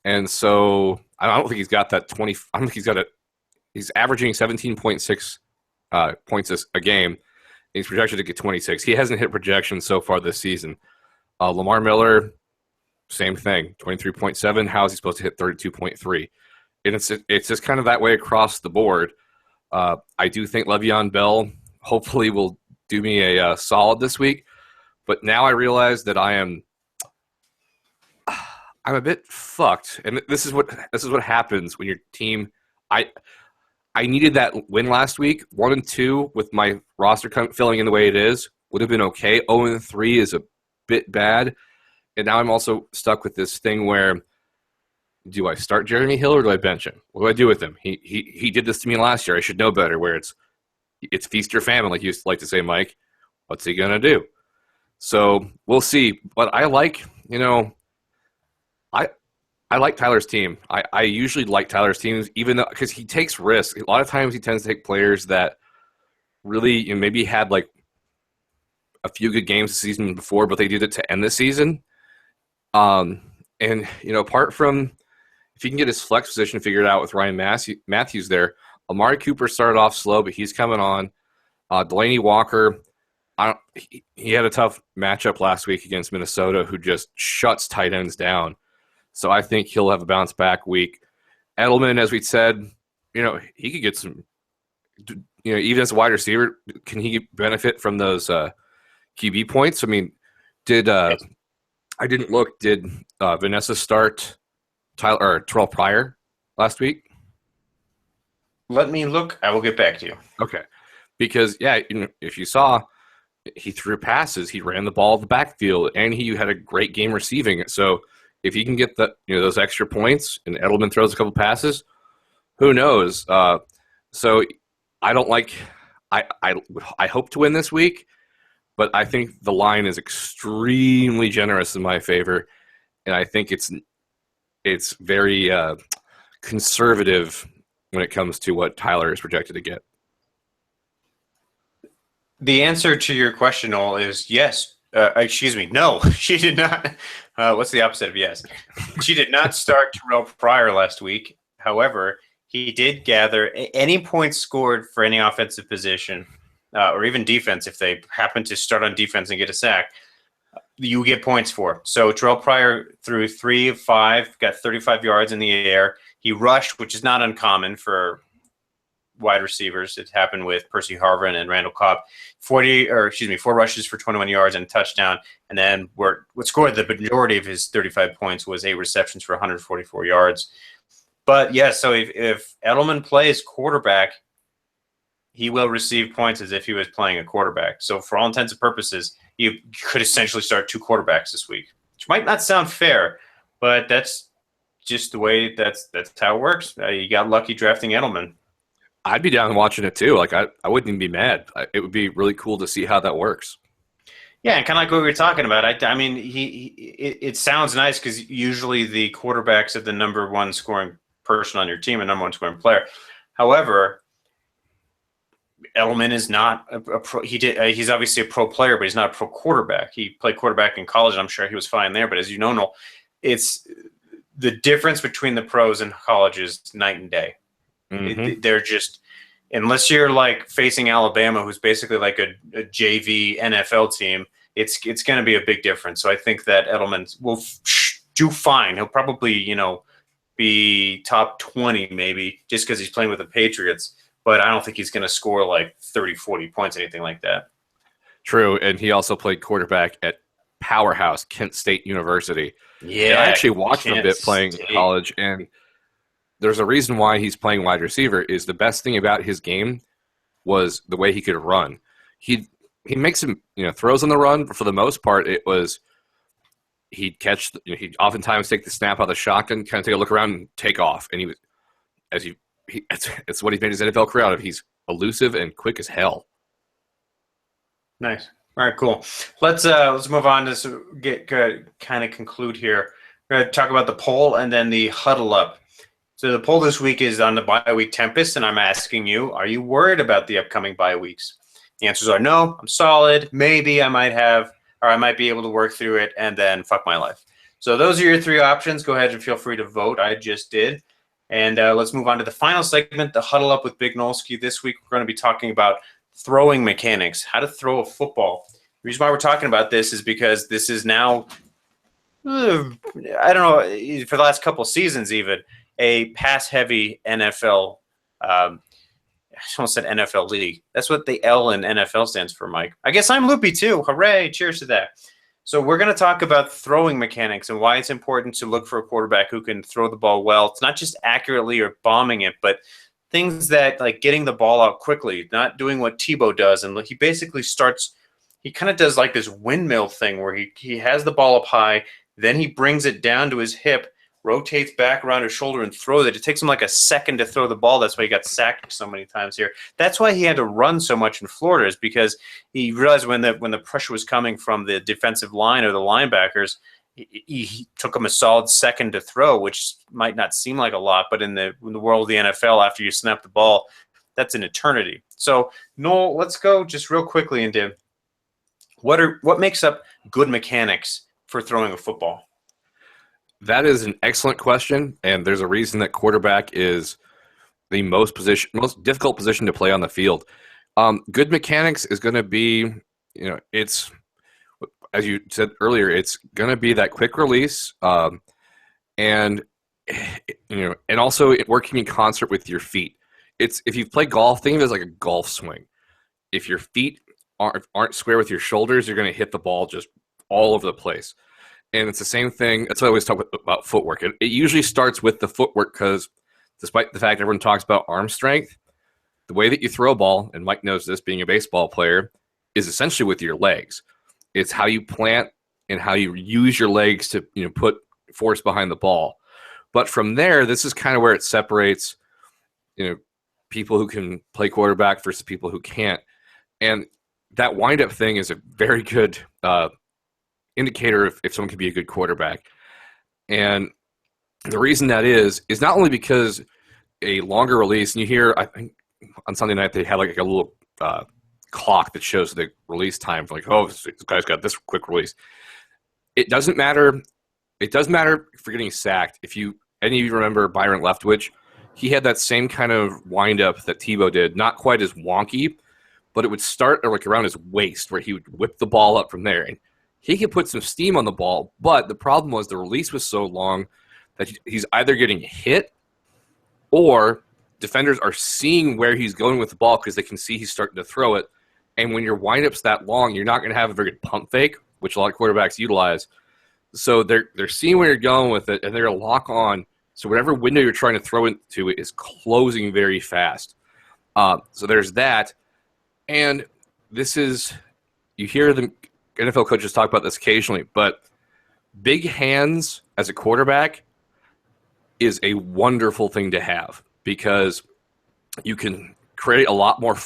And so I don't think he's got that 20. I don't think he's got it. He's averaging 17.6 points a game. He's projected to get 26. He hasn't hit projections so far this season. Lamar Miller, same thing, 23.7. How is he supposed to hit 32.3? And it's just kind of that way across the board. I do think Le'Veon Bell hopefully will do me a solid this week. But now I realize that I'm a bit fucked, and this is what happens when your team. I needed that win last week. 1-2 with my roster filling in the way it is would have been okay. 0-3 is a bit bad, and now I'm also stuck with this thing where do I start Jeremy Hill or do I bench him? What do I do with him? He did this to me last year. I should know better. Where it's feast or famine, like you used to like to say, Mike. What's he gonna do? So we'll see. But I like, I like Tyler's team. I usually like Tyler's teams, even though because he takes risks. A lot of times he tends to take players that really maybe had like a few good games the season before, but they did it to end the season. And apart from if he can get his flex position figured out with Ryan Matthews there, Amari Cooper started off slow, but he's coming on. Delaney Walker. He had a tough matchup last week against Minnesota, who just shuts tight ends down. So I think he'll have a bounce back week. Edelman, as we said, he could get some, even as a wide receiver, can he benefit from those QB points? I mean, I didn't look. Did Vanessa start Terrell Pryor last week? Let me look. I will get back to you. Okay, because if you saw, he threw passes, he ran the ball in the backfield, and he had a great game receiving it. So if he can get those extra points, and Edelman throws a couple passes, who knows? So I don't like. I hope to win this week, but I think the line is extremely generous in my favor, and I think it's very conservative when it comes to what Tyler is projected to get. The answer to your question, Noel, is yes. Excuse me. No, she did not. What's the opposite of yes? She did not start Terrell Pryor last week. However, he did gather any points scored for any offensive position or even defense. If they happen to start on defense and get a sack, you get points for. So Terrell Pryor threw 3 of 5, got 35 yards in the air. He rushed, which is not uncommon for wide receivers. It happened with Percy Harvin and Randall Cobb. 4 rushes for 21 yards and a touchdown. And then what scored the majority of his 35 points was 8 receptions for 144 yards. But yeah, so if Edelman plays quarterback, he will receive points as if he was playing a quarterback. So for all intents and purposes, you could essentially start 2 quarterbacks this week, which might not sound fair, but that's just the way that's how it works. You got lucky drafting Edelman. I'd be down watching it too. Like I wouldn't even be mad. It would be really cool to see how that works. Yeah, and kind of like what we were talking about. I mean, it sounds nice because usually the quarterbacks are the number one scoring person on your team and number one scoring player. However, Edelman is not a pro. He's obviously a pro player, but he's not a pro quarterback. He played quarterback in college, and I'm sure he was fine there. But as you know, Noel, it's the difference between the pros and college is night and day. Mm-hmm. They're just, unless you're like facing Alabama, who's basically like a JV NFL team, it's going to be a big difference. So I think that Edelman will do fine. He'll probably, be top 20 maybe just because he's playing with the Patriots. But I don't think he's going to score like 30, 40 points, anything like that. True, and he also played quarterback at powerhouse Kent State University. Yeah, and I actually watched him a bit State. playing in college, and there's a reason why he's playing wide receiver. Is the best thing about his game was the way he could run. He makes some throws on the run, but for the most part, it was he'd catch. He'd oftentimes take the snap out of the shotgun, kind of take a look around and take off, and he was it's what he's made his NFL career out of. He's elusive and quick as hell. Nice. All right, cool. Let's move on to get kind of conclude here. We're going to talk about the poll and then the huddle up. So the poll this week is on the bye week tempest, and I'm asking you, are you worried about the upcoming bye weeks? The answers are no, I'm solid, maybe I might be able to work through it, and then fuck my life. So those are your 3 options. Go ahead and feel free to vote. I just did. And let's move on to the final segment, the huddle up with Big Nolsky. This week we're going to be talking about throwing mechanics, how to throw a football. The reason why we're talking about this is because this is now, I don't know, for the last couple seasons even, a pass-heavy NFL, I almost said NFL league. That's what the L in NFL stands for, Mike. I guess I'm loopy too. Hooray, cheers to that. So we're going to talk about throwing mechanics and why it's important to look for a quarterback who can throw the ball well. It's not just accurately or bombing it, but things that like getting the ball out quickly, not doing what Tebow does. And he basically he kind of does like this windmill thing where he has the ball up high, then he brings it down to his hip, rotates back around his shoulder and throws it. It takes him like a second to throw the ball. That's why he got sacked so many times here. That's why he had to run so much in Florida, is because he realized when the pressure was coming from the defensive line or the linebackers, he took him a solid second to throw, which might not seem like a lot, but in the world of the NFL, after you snap the ball, that's an eternity. So, Noel, let's go just real quickly into what makes up good mechanics for throwing a football. That is an excellent question, and there's a reason that quarterback is the most difficult position to play on the field. Good mechanics is going to be, it's, as you said earlier, it's going to be that quick release, and also working in concert with your feet. It's, if you play golf, think of it as like a golf swing. If your feet aren't square with your shoulders, you're going to hit the ball just all over the place. And it's the same thing. That's why I always talk about footwork. It usually starts with the footwork because despite the fact everyone talks about arm strength, the way that you throw a ball, and Mike knows this being a baseball player, is essentially with your legs. It's how you plant and how you use your legs to put force behind the ball. But from there, this is kind of where it separates people who can play quarterback versus people who can't. And that wind-up thing is a very good indicator if someone can be a good quarterback. And the reason that is not only because a longer release, and you hear, I think on Sunday night they had like a little clock that shows the release time for like, oh, this guy's got this quick release. It doesn't matter. It does matter for getting sacked. If any of you remember Byron Leftwich, he had that same kind of wind up that Tebow did, not quite as wonky, but it would start like around his waist where he would whip the ball up from there. And he could put some steam on the ball, but the problem was the release was so long that he's either getting hit or defenders are seeing where he's going with the ball because they can see he's starting to throw it. And when your windup's that long, you're not going to have a very good pump fake, which a lot of quarterbacks utilize. So they're seeing where you're going with it, and they're going to lock on So whatever window you're trying to throw into is closing very fast. So there's that. And this is, you hear the NFL coaches talk about this occasionally, but big hands as a quarterback is a wonderful thing to have because you can create a lot more,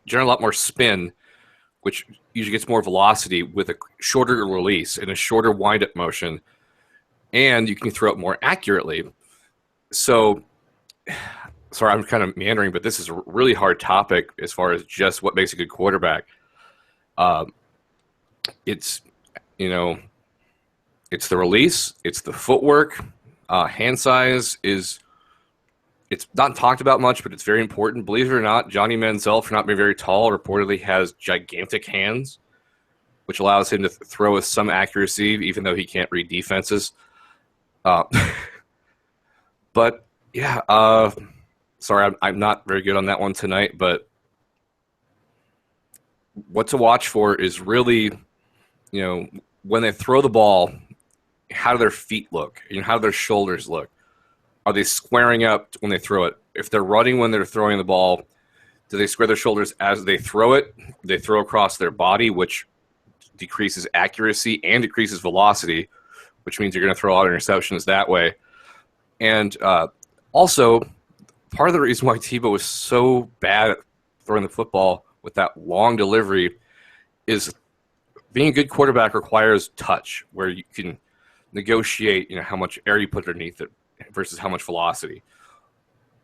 generate a lot more spin, which usually gets more velocity with a shorter release and a shorter wind-up motion, and you can throw it more accurately. So, sorry, I'm kind of meandering, but this is a really hard topic as far as just what makes a good quarterback. It's, it's the release, it's the footwork, hand size it's not talked about much, but it's very important. Believe it or not, Johnny Manziel, for not being very tall, reportedly has gigantic hands, which allows him to throw with some accuracy, even though he can't read defenses. But yeah, sorry, I'm not very good on that one tonight, but what to watch for is really, when they throw the ball, how do their feet look? How do their shoulders look? Are they squaring up when they throw it? If they're running when they're throwing the ball, do they square their shoulders as they throw it? They throw across their body, which decreases accuracy and decreases velocity, which means you're going to throw a lot of interceptions that way. And also, part of the reason why Tebow was so bad at throwing the football with that long delivery is being a good quarterback requires touch, where you can negotiate, how much air you put underneath it versus how much velocity.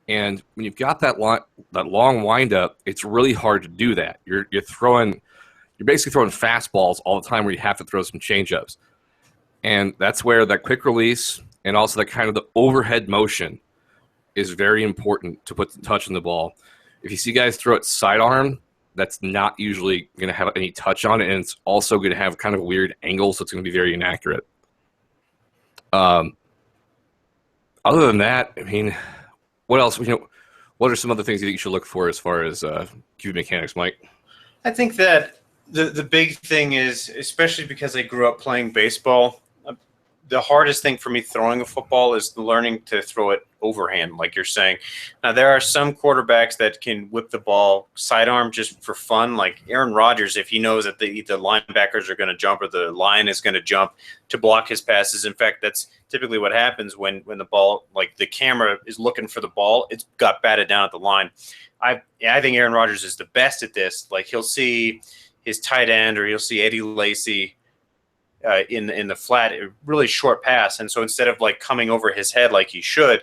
And when you've got that long windup, it's really hard to do that. You're basically throwing fastballs all the time, where you have to throw some changeups. And that's where that quick release and also that kind of the overhead motion is very important to put the touch on the ball. If you see guys throw it sidearm, that's not usually going to have any touch on it, and it's also going to have kind of a weird angle, so it's going to be very inaccurate. Other than that, what else? What are some other things you think you should look for as far as QB mechanics, Mike? I think that the big thing is, especially because I grew up playing baseball, the hardest thing for me throwing a football is learning to throw it overhand, like you're saying. Now, there are some quarterbacks that can whip the ball sidearm just for fun, like Aaron Rodgers, if he knows that the linebackers are going to jump or the line is going to jump to block his passes. In fact, that's typically what happens when the ball, like the camera is looking for the ball, it's got batted down at the line. I think Aaron Rodgers is the best at this. Like, he'll see his tight end or he'll see Eddie Lacy in the flat, a really short pass, and so instead of like coming over his head like he should,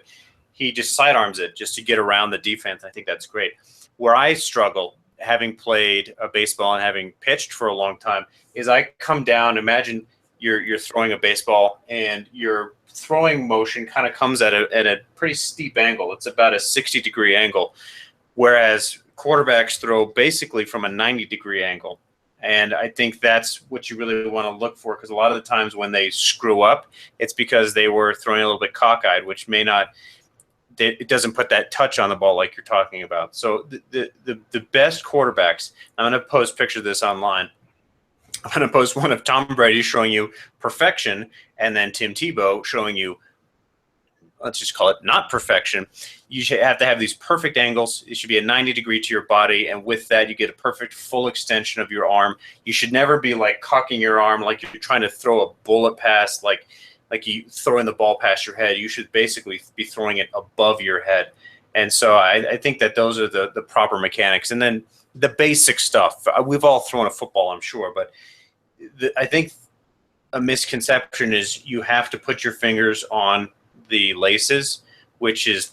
he just sidearms it just to get around the defense. I think that's great. Where I struggle, having played a baseball and having pitched for a long time, is I come down. Imagine you're throwing a baseball and your throwing motion kind of comes at a pretty steep angle. It's about a 60-degree angle, whereas quarterbacks throw basically from a 90-degree angle. And I think that's what you really want to look for, because a lot of the times when they screw up, it's because they were throwing a little bit cockeyed, which may not – it doesn't put that touch on the ball like you're talking about. So the best quarterbacks – I'm going to post a picture of this online. I'm going to post one of Tom Brady showing you perfection and then Tim Tebow showing you, let's just call it not perfection. You should have to have these perfect angles. It should be a 90-degree to your body, and with that, you get a perfect full extension of your arm. You should never be like cocking your arm like you're trying to throw a bullet pass, like you throwing the ball past your head. You should basically be throwing it above your head. And so I think that those are the proper mechanics. And then the basic stuff. We've all thrown a football, I'm sure, but I think a misconception is you have to put your fingers on the laces, which is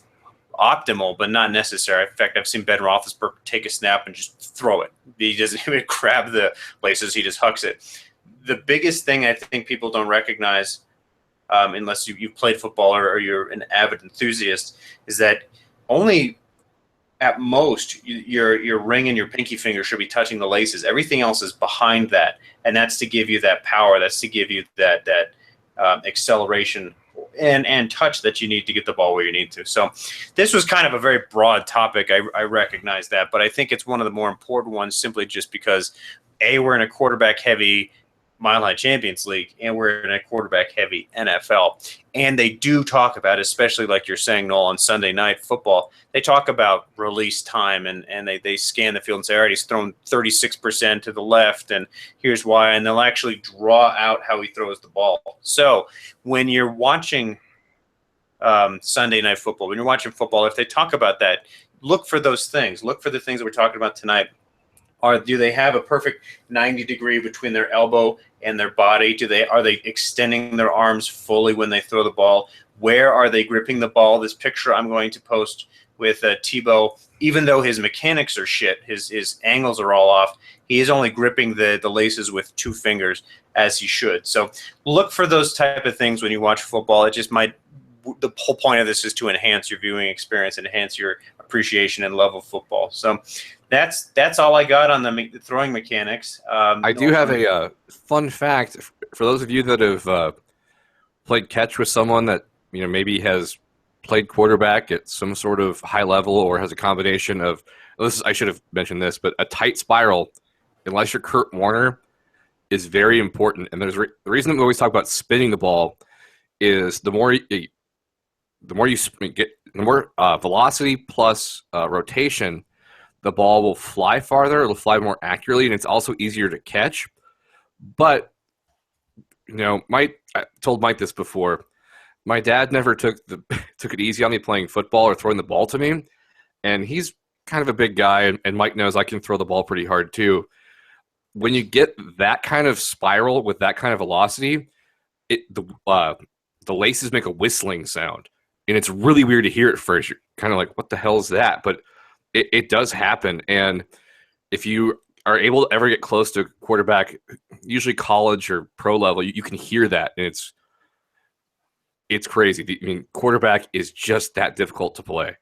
optimal but not necessary. In fact, I've seen Ben Roethlisberger take a snap and just throw it. He doesn't even grab the laces; he just hucks it. The biggest thing I think people don't recognize, unless you've played football or you're an avid enthusiast, is that only at most your ring and your pinky finger should be touching the laces. Everything else is behind that, and that's to give you that power. That's to give you that acceleration and touch that you need to get the ball where you need to. So this was kind of a very broad topic. I recognize that, but I think it's one of the more important ones simply just because, A, we're in a quarterback heavy Mile High Champions League, and we're in a quarterback-heavy NFL. And they do talk about, especially like you're saying, Noel, on Sunday Night Football, they talk about release time, and they scan the field and say, all right, he's thrown 36% to the left, and here's why. And they'll actually draw out how he throws the ball. So when you're watching Sunday Night Football, when you're watching football, if they talk about that, look for those things. Look for the things that we're talking about tonight. Do they have a perfect 90-degree between their elbow and their body? Are they extending their arms fully when they throw the ball? Where are they gripping the ball? This picture I'm going to post with Tebow, even though his mechanics are shit, his angles are all off, he is only gripping the laces with 2 fingers as he should. So look for those type of things when you watch football. It just might. The whole point of this is to enhance your viewing experience, enhance your appreciation and love of football. So that's all I got on the throwing mechanics. I do have a fun fact for those of you that have played catch with someone that maybe has played quarterback at some sort of high level or has a combination of I should have mentioned this, but a tight spiral, unless you're Kurt Warner, is very important. And there's the reason we always talk about spinning the ball is the more you get, the more velocity plus rotation, the ball will fly farther. It'll fly more accurately, and it's also easier to catch. But I told Mike this before. My dad never took it easy on me playing football or throwing the ball to me, and he's kind of a big guy, and Mike knows I can throw the ball pretty hard too. When you get that kind of spiral with that kind of velocity, the laces make a whistling sound. And it's really weird to hear at first. You're kind of like, what the hell is that? But it does happen. And if you are able to ever get close to quarterback, usually college or pro level, you can hear that. And it's crazy. I mean, quarterback is just that difficult to play.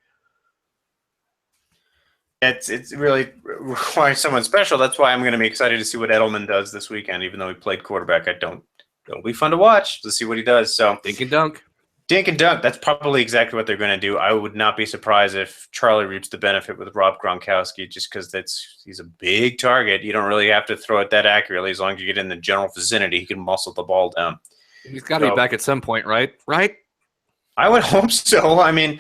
It's really requires someone special. That's why I'm going to be excited to see what Edelman does this weekend, even though he played quarterback. It'll be fun to watch to see what he does. So Dink and dunk. Dink and dunk, that's probably exactly what they're going to do. I would not be surprised if Charlie reaps the benefit with Rob Gronkowski just because he's a big target. You don't really have to throw it that accurately. As long as you get in the general vicinity, he can muscle the ball down. He's got to be back at some point, right? Right? I would hope so. I mean,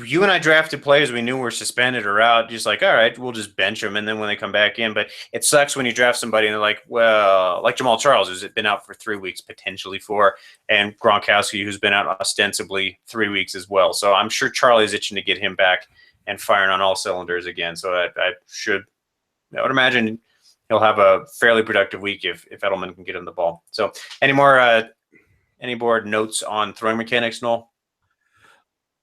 you and I drafted players we knew were suspended or out, just like, all right, we'll just bench them, and then when they come back in. But it sucks when you draft somebody and they're like, well, like Jamal Charles, who's been out for 3 weeks, potentially 4, and Gronkowski, who's been out ostensibly 3 weeks as well. So I'm sure Charlie's itching to get him back and firing on all cylinders again. So I would imagine he'll have a fairly productive week if Edelman can get him the ball. So any more notes on throwing mechanics, Noel?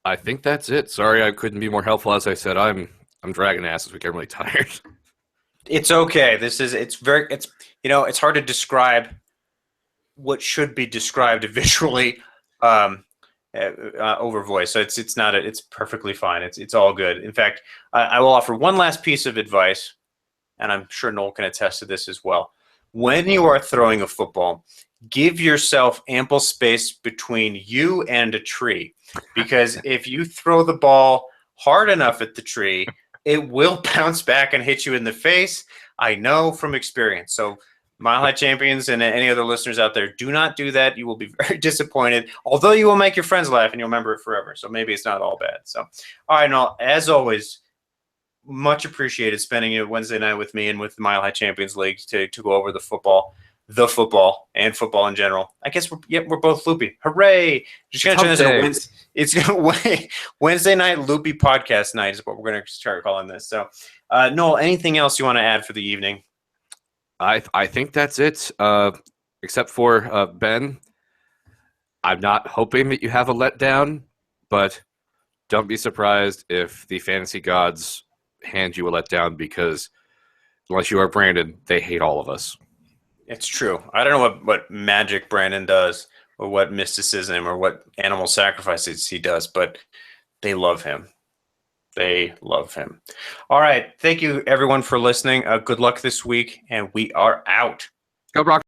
I think that's it. Sorry, I couldn't be more helpful. As I said, I'm dragging ass this week. I'm really tired. It's okay. It's hard to describe what should be described visually over voice. So it's perfectly fine. It's all good. In fact, I will offer one last piece of advice, and I'm sure Noel can attest to this as well. When you are throwing a football, give yourself ample space between you and a tree, because if you throw the ball hard enough at the tree, it will bounce back and hit you in the face. I know from experience. So Mile High champions and any other listeners out there, do not do that. You will be very disappointed, although you will make your friends laugh and you'll remember it forever. So maybe it's not all bad. So, all right, Noel, as always, much appreciated spending a Wednesday night with me and with the Mile High Champions League to go over the football and football in general. I guess we're both loopy. Hooray! Just gonna turn this into it's Wednesday night loopy podcast night is what we're gonna start calling this. So, Noel, anything else you want to add for the evening? I think that's it. Except for Ben, I'm not hoping that you have a letdown, but don't be surprised if the fantasy gods hand you a letdown, because unless you are Brandon, they hate all of us. It's true. I don't know what magic Brandon does or what mysticism or what animal sacrifices he does, but they love him. They love him. All right. Thank you, everyone, for listening. Good luck this week, and we are out. Go Brock.